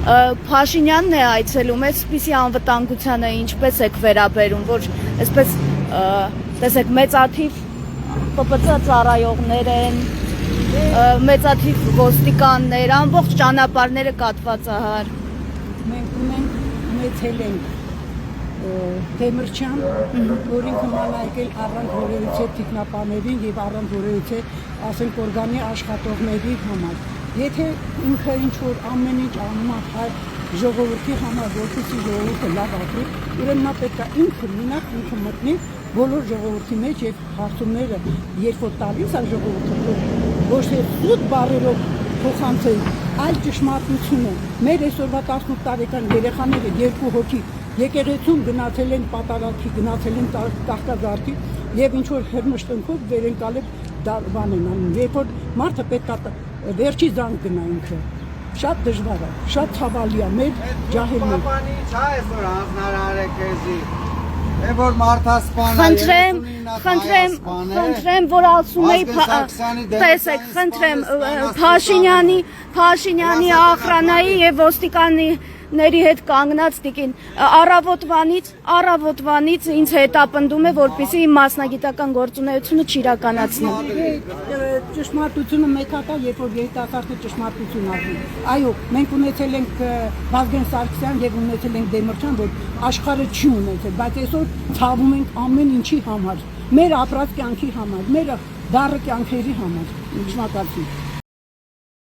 Փաշինյանն է այցելում, այսպիսի անվտանգությանը ինչպես եք վերաբերում, որ այսպես տեսեք մեծաթիվ ՊՊՑ ծառայողներ են, մեծաթիվ ոստիկաններ, ամբողջ ճանապարհները կատվածահար։ Մենք ունենք ունեցել ենք Դեմիրճան, որ ինքը մանայել առանց որևիցե տեխնապաներին եւ առանց որևիցե ասենք օրգանի աշխատողների համար։ Եթե ինքը ինչ որ ամեն ինչ անում է ժողովրդի համար, որպեսզի ժողովուրդը լավ ապրի, ուրեմն նա պետք է ինքը մենակ ինքը մտնի բոլոր ժողովրդի մեջ եւ հարցումները երբ որ տալիս է ժողովուրդը, ոչ թե սուտ բարերով փոխանցել, այլ ճշմարտությունը։ Մեր այսօրվա 18 տարեկան երեխաները երկու հոգի եկեղեցում գնացել են պատարակի, գնացել են տախտազարդի եւ ինչ որ հրմշտունքով վերընկալել բան են անում։ Երբ որ մարդը պետք է վերջի զանգ գնա ինքը, շատ դժվար է, շատ ցավալի է մեր ջահելը։ Պապանի չա այսօր հանձնարար է քեզի։ Որ մարդասպան խնդրեմ, որ ասում էի, տեսեք, խնդրեմ, Փաշինյանի ախրանայի եւ ոստիկանների հետ կանգնած տիկին առավոտվանից ինձ հետապնդում է, որպեսզի իմ մասնագիտական գործունեությունը չիրականացնեմ։ Ճշմարտությունը մեկ հատ է, երբ որ երիտասարդը ճշմարտություն ասում։ Այո, մենք ունեցել ենք Վազգեն Սարգսյան եւ ունեցել ենք Դեմիրճան, որ աշխարհը չի ունեցել, բայց այսօր ցավում ենք ամեն ինչի համար, մեր ապրած կյանքի համար, մեր դառը կյանքերի համար, ճշմարտացի։